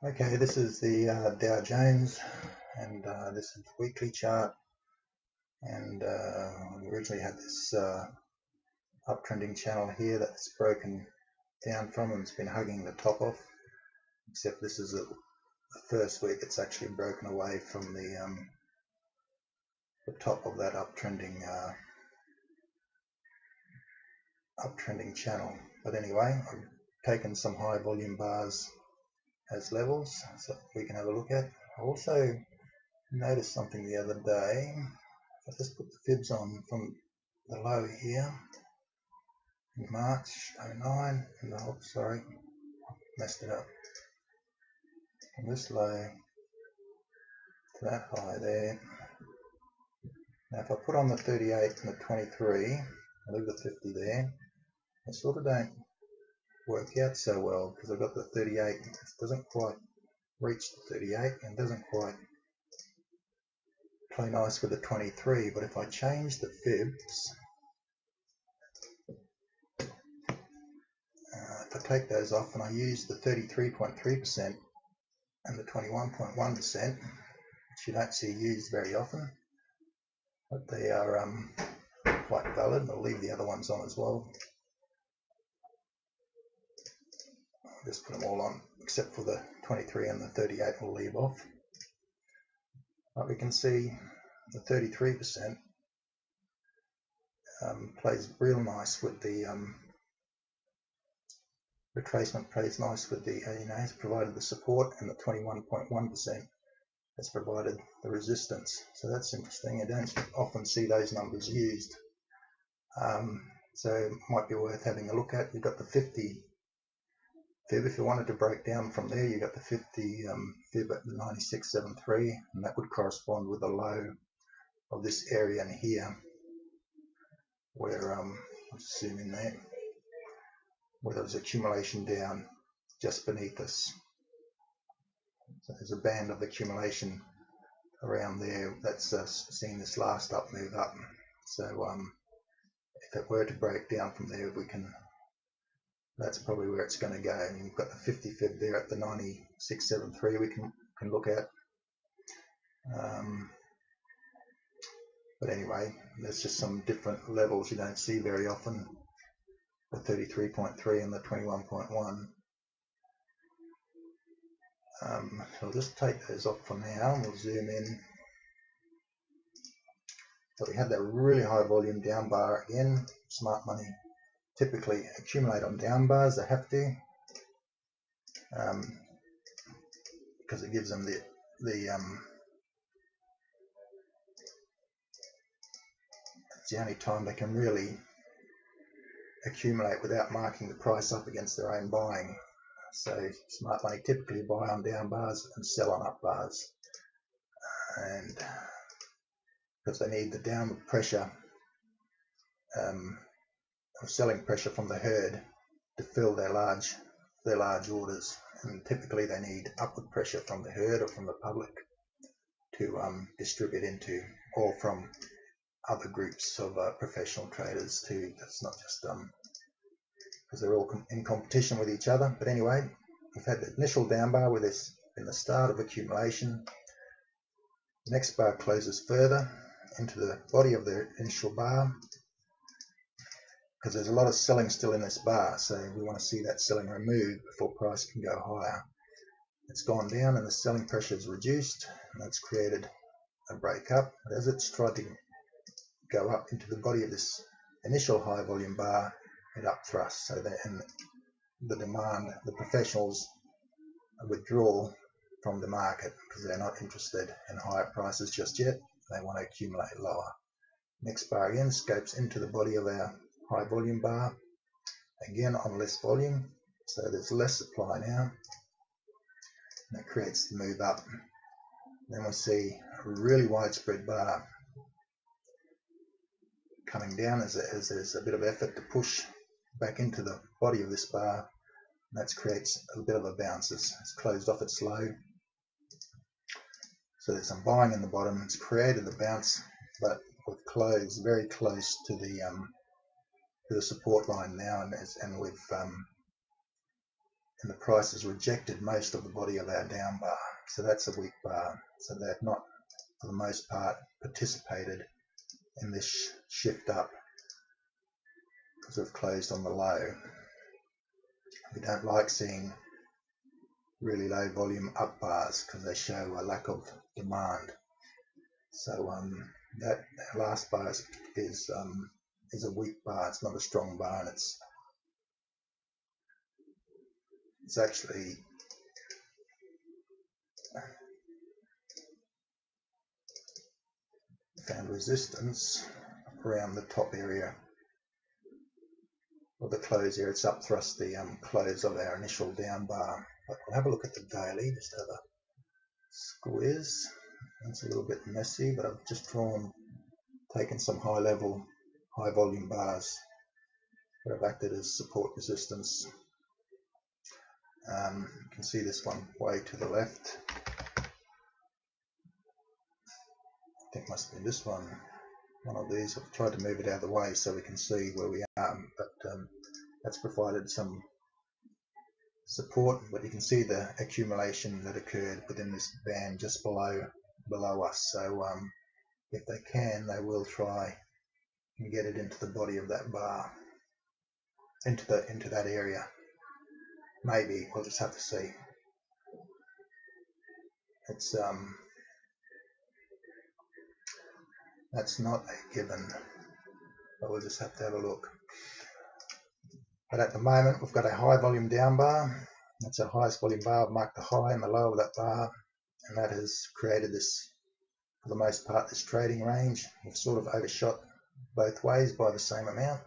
Okay, this is the Dow Jones, and this is the weekly chart. And we originally had this uptrending channel here that's broken down from and it's been hugging the top off. Except this is the first week it's actually broken away from the top of that uptrending channel. But anyway, I've taken some high volume bars as levels, so we can have a look at. I also noticed something the other day. I just put the fibs on from the low here in March 09, and sorry, messed it up. From this low to that high there. Now if I put on the 38 and the 23, I leave the 50 there, I sort of don't work out so well because I've got the 38, it doesn't quite reach the 38 and doesn't quite play nice with the 23, but if I change the fibs, if I take those off and I use the 33.3% and the 21.1%, which you don't see used very often, but they are quite valid. I'll leave the other ones on as well. I'll just put them all on except for the 23 and the 38 we'll leave off. But we can see the 33% plays real nice with the retracement, plays nice with the has provided the support, and the 21.1% has provided the resistance. So that's interesting. I don't often see those numbers used. So it might be worth having a look at. You've got the 50 fib. If you wanted to break down from there, you've got the 50 fib at the 96.73, and that would correspond with the low of this area in here, where I'll just zoom in there, where there was accumulation down just beneath us. So there's a band of accumulation around there that's seen this last up move up. So if it were to break down from there, we can, that's probably where it's going to go. And you've got the 50 fib there at the 96.73 we can look at. But anyway, there's just some different levels you don't see very often, the 33.3 and the 21.1. So I'll just take those off for now and we'll zoom in. So we had that really high volume down bar again. Smart money typically accumulate on down bars, they have to, because it gives them the it's the only time they can really accumulate without marking the price up against their own buying. So smart money typically buy on down bars and sell on up bars, and because they need the downward pressure or selling pressure from the herd to fill their large orders, and typically they need upward pressure from the herd or from the public to distribute into, or from other groups of professional traders too. That's not just because they're all in competition with each other. But anyway, we've had the initial down bar with this in the start of accumulation. The next bar closes further into the body of the initial bar, because there's a lot of selling still in this bar, so we want to see that selling removed before price can go higher. It's gone down and the selling pressure is reduced, and that's created a break up. But as it's tried to go up into the body of this initial high volume bar, it up thrusts. So that, and the demand, the professionals withdraw from the market because they're not interested in higher prices just yet. They want to accumulate lower. Next bar again scopes into the body of our high volume bar, again on less volume, so there's less supply now, and that creates the move up. Then we see a really widespread bar coming down as there's a bit of effort to push back into the body of this bar, and that creates a bit of a bounce. It's closed off its low, so there's some buying in the bottom. It's created the bounce, but with close very close to the support line now, and we've and the price has rejected most of the body of our down bar. So that's a weak bar. So they've not, for the most part, participated in this shift up because we've closed on the low. We don't like seeing really low volume up bars because they show a lack of demand. So that last bar is a weak bar. It's not a strong bar, and it's actually found resistance around the top area of the close area. It's up thrust the close of our initial down bar. But we'll have a look at the daily, just have a squeeze. It's a little bit messy, but I've just taken some high volume bars that have acted as support resistance. You can see this one way to the left. I think it must be this one of these. I've tried to move it out of the way so we can see where we are, but that's provided some support, but you can see the accumulation that occurred within this band just below us. So if they can, they will try and get it into the body of that bar, into that area. Maybe we'll just have to see. It's that's not a given, but we'll just have to have a look. But at the moment, we've got a high volume down bar. That's our highest volume bar. I've marked the high and the low of that bar, and that has created this, for the most part, this trading range. We've sort of overshot both ways by the same amount.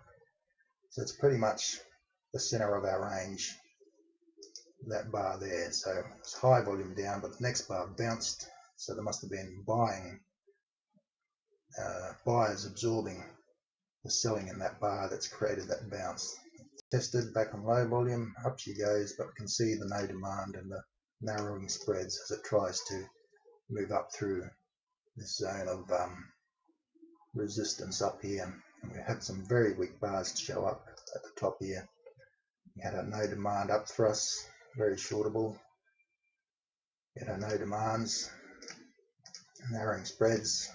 So it's pretty much the center of our range, that bar there. So it's high volume down, but the next bar bounced. So there must have been buyers absorbing the selling in that bar that's created that bounce. Tested back on low volume, up she goes, but we can see the no demand and the narrowing spreads as it tries to move up through this zone of resistance up here. And we had some very weak bars to show up at the top here. We had a no demand up thrust, very shortable. We had a no demands, narrowing spreads,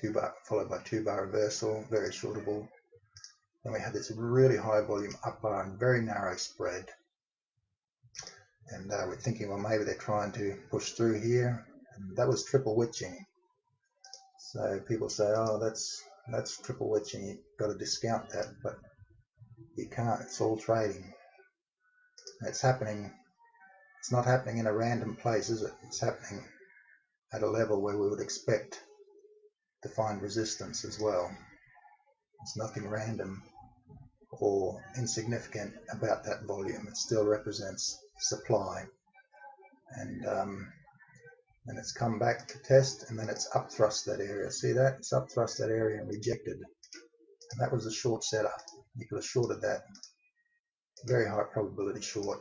2 bar followed by 2 bar reversal, very shortable. Then we had this really high volume up bar and very narrow spread. And we're thinking, well, maybe they're trying to push through here. And that was triple witching. So people say, oh, that's triple witching. You've got to discount that, but you can't. It's all trading. It's happening. It's not happening in a random place, is it? It's happening at a level where we would expect to find resistance as well. There's nothing random or insignificant about that volume. It still represents supply, and it's come back to test, and then it's up thrust that area. See that? It's up thrust that area and rejected, and that was a short setup. You could have shorted that, very high probability short.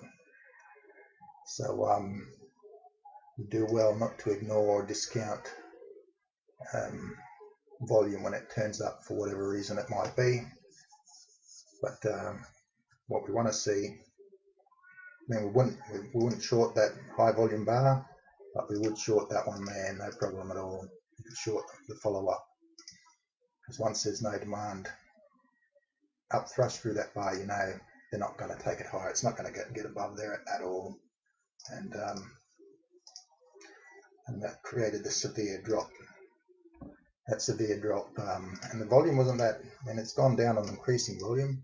So you do well not to ignore or discount volume when it turns up for whatever reason it might be. But what we want to see, I mean, we wouldn't short that high volume bar, but we would short that one there, no problem at all. You could short the follow up, because once there's no demand up thrust through that bar, you know they're not going to take it higher. It's not going to get above there at all, and that created the severe drop. That severe drop, and the volume wasn't that. I mean, it's gone down on increasing volume,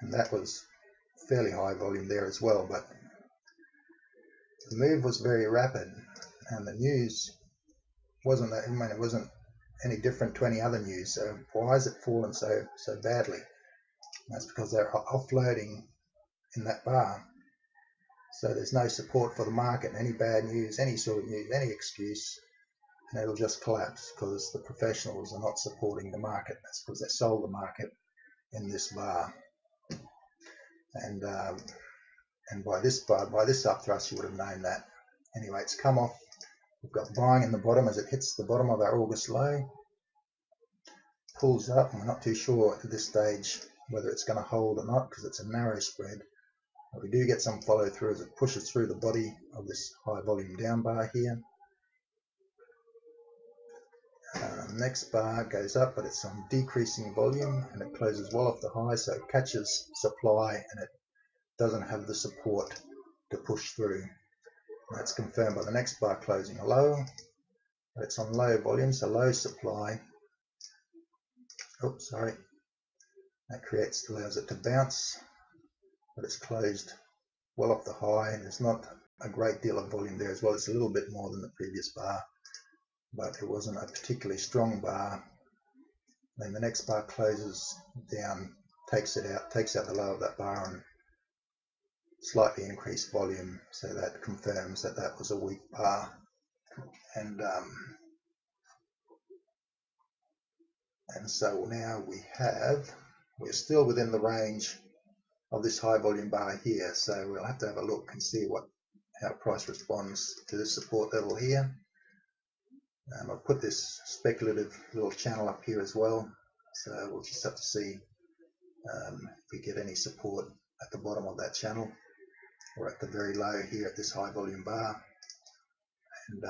and that was fairly high volume there as well. But the move was very rapid, and the news wasn't that. I mean, it wasn't any different to any other news. So why has it fallen so badly? And that's because they're offloading in that bar. So there's no support for the market. Any bad news, any sort of news, any excuse, and it'll just collapse because the professionals are not supporting the market. That's because they sold the market in this bar. And by this up thrust, you would have known that. Anyway, it's come off. We've got buying in the bottom as it hits the bottom of our August low, pulls up, and we're not too sure at this stage whether it's going to hold or not because it's a narrow spread. We do get some follow through as it pushes through the body of this high volume down bar here. Next bar goes up, but it's on decreasing volume and it closes well off the high, so it catches supply and it doesn't have the support to push through. That's confirmed by the next bar closing low. It's on low volume, so low supply. Oops, sorry. That allows it to bounce, but it's closed well off the high, and there's not a great deal of volume there as well. It's a little bit more than the previous bar, but it wasn't a particularly strong bar. Then the next bar closes down, takes out the low of that bar and slightly increased volume, so that confirms that that was a weak bar. And so now we're still within the range of this high volume bar here, so we'll have to have a look and see how price responds to this support level here. I've put this speculative little channel up here as well, so we'll just have to see if we get any support at the bottom of that channel or at the very low here at this high volume bar. And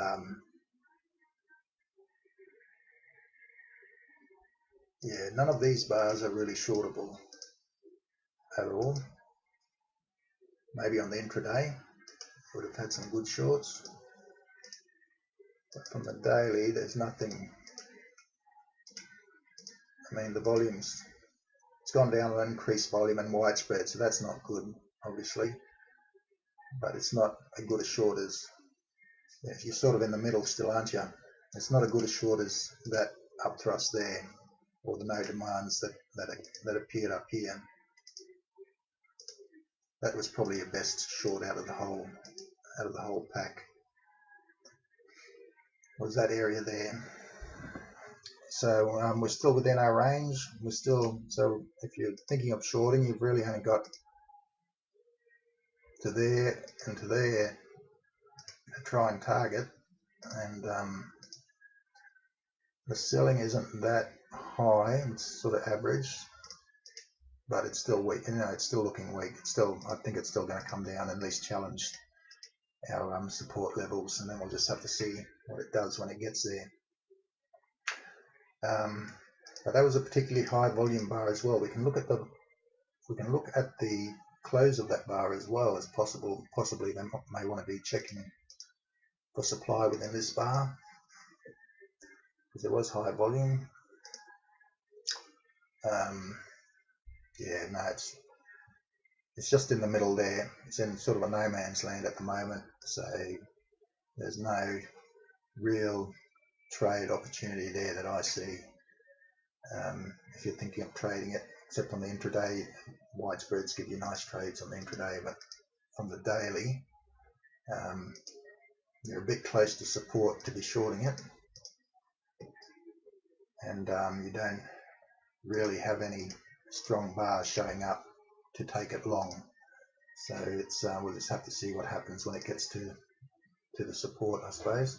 yeah, none of these bars are really shortable at all. Maybe on the intraday would have had some good shorts, but from the daily there's nothing. I mean, the volume's gone down on increased volume and widespread, so that's not good, obviously, but it's not as good a short as, if you're sort of in the middle still, aren't you? It's not as good a short as that up thrust there, or the no demands that appeared up here. That was probably your best short out of the whole pack, was that area there. So we're still within our range. So if you're thinking of shorting, you've really only got to there and to there to try and target, and the selling isn't that high. It's sort of average, but it's still weak. It's still looking weak. I think it's still going to come down and at least challenge our support levels, and then we'll just have to see what it does when it gets there. But that was a particularly high volume bar as well. We can look at the close of that bar as well as possible. Possibly they may want to be checking for supply within this bar, because it was high volume. Yeah, no, it's just in the middle there. It's in sort of a no man's land at the moment, so there's no real trade opportunity there that I see. If you're thinking of trading it, except on the intraday, widespreads give you nice trades on the intraday, but from the daily, you're a bit close to support to be shorting it, and you don't really have any strong bars showing up to take it long. So we'll just have to see what happens when it gets to the support, I suppose.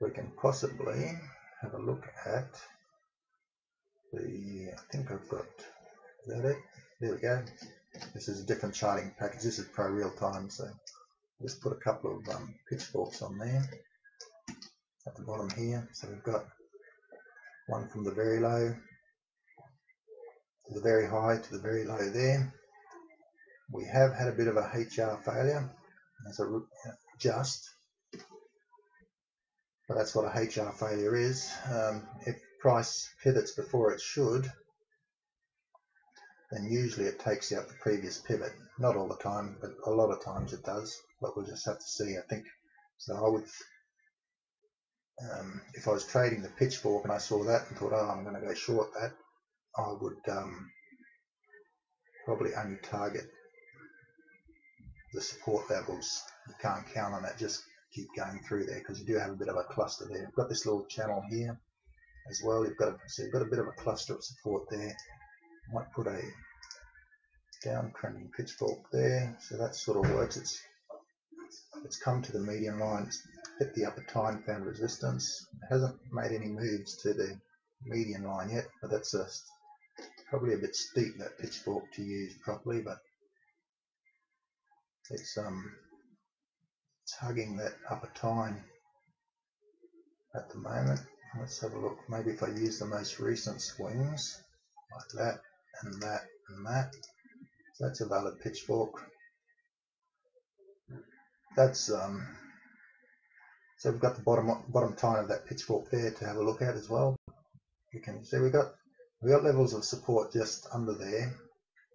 We can possibly have a look at I think I've got, is that it? There we go. This is a different charting package. This is pro real time, so I'll just put a couple of pitchforks on there at the bottom here. So we've got one from the very low to the very high to the very low there. We have had a bit of a HR failure, but that's what a HR failure is. If price pivots before it should, then usually it takes out the previous pivot. Not all the time, but a lot of times it does. But we'll just have to see, I think. So I would, if I was trading the pitchfork and I saw that and thought, oh, I'm going to go short that, I would probably only target the support levels. You can't count on that. Just keep going through there, because you do have a bit of a cluster there. You've got this little channel here as well. You've got a bit of a cluster of support there. I might put a downtrending pitchfork there, so that sort of works. It's come to the median line, it's hit the upper time, found resistance. It hasn't made any moves to the median line yet, but that's probably a bit steep, that pitchfork, to use properly, but it's hugging that upper tine at the moment. Let's have a look. Maybe if I use the most recent swings like that and that and that. So that's a valid pitchfork. That's so we've got the bottom tine of that pitchfork there to have a look at as well. You can see we got levels of support just under there.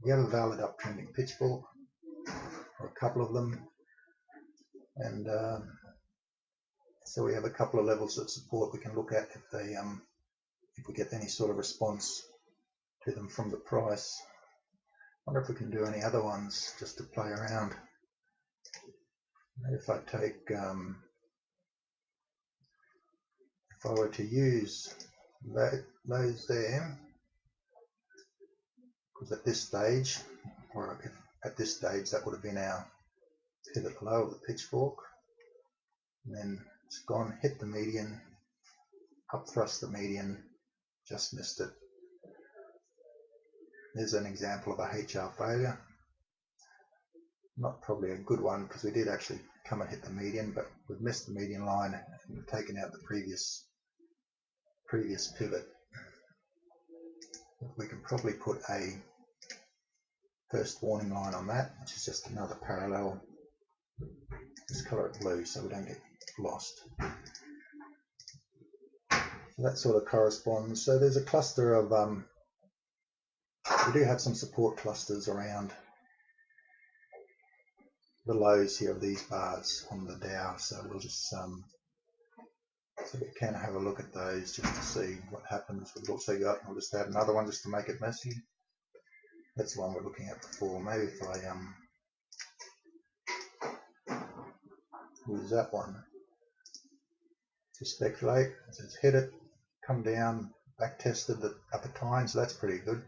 We have a valid uptrending pitchfork, or a couple of them, and so we have a couple of levels of support we can look at if they if we get any sort of response to them from the price. I wonder if we can do any other ones just to play around. Maybe if I take if I were to use those there, because at this stage, or at this stage, that would have been our pivot low of the pitchfork, and then it's gone, hit the median, up thrust the median, just missed it. There's an example of a HR failure. Not probably a good one, because we did actually come and hit the median, but we've missed the median line and taken out the previous pivot. We can probably put a first warning line on that, which is just another parallel. Just colour it blue so we don't get lost. So that sort of corresponds. So there's a cluster of we do have some support clusters around the lows here of these bars on the Dow, so we'll just so we can have a look at those just to see what happens. We've also got, I'll just add another one just to make it messy. That's the one we're looking at before. Maybe if I use that one to speculate. So it's hit it, come down, back tested the upper tine, so that's pretty good.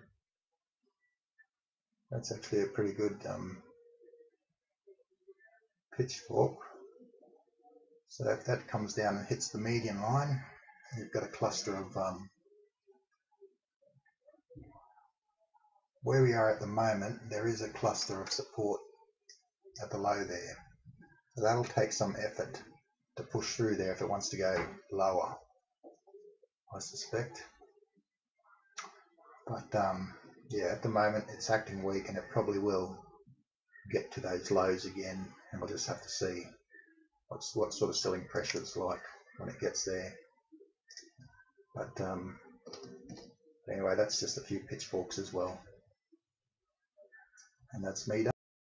That's actually a pretty good pitchfork. So if that comes down and hits the median line, you've got a cluster of where we are at the moment. There is a cluster of support at the low there. So that'll take some effort to push through there if it wants to go lower, I suspect. But yeah, at the moment it's acting weak, and it probably will get to those lows again, and we'll just have to see what sort of selling pressure it's like when it gets there. But anyway, that's just a few pitchforks as well, and that's me done.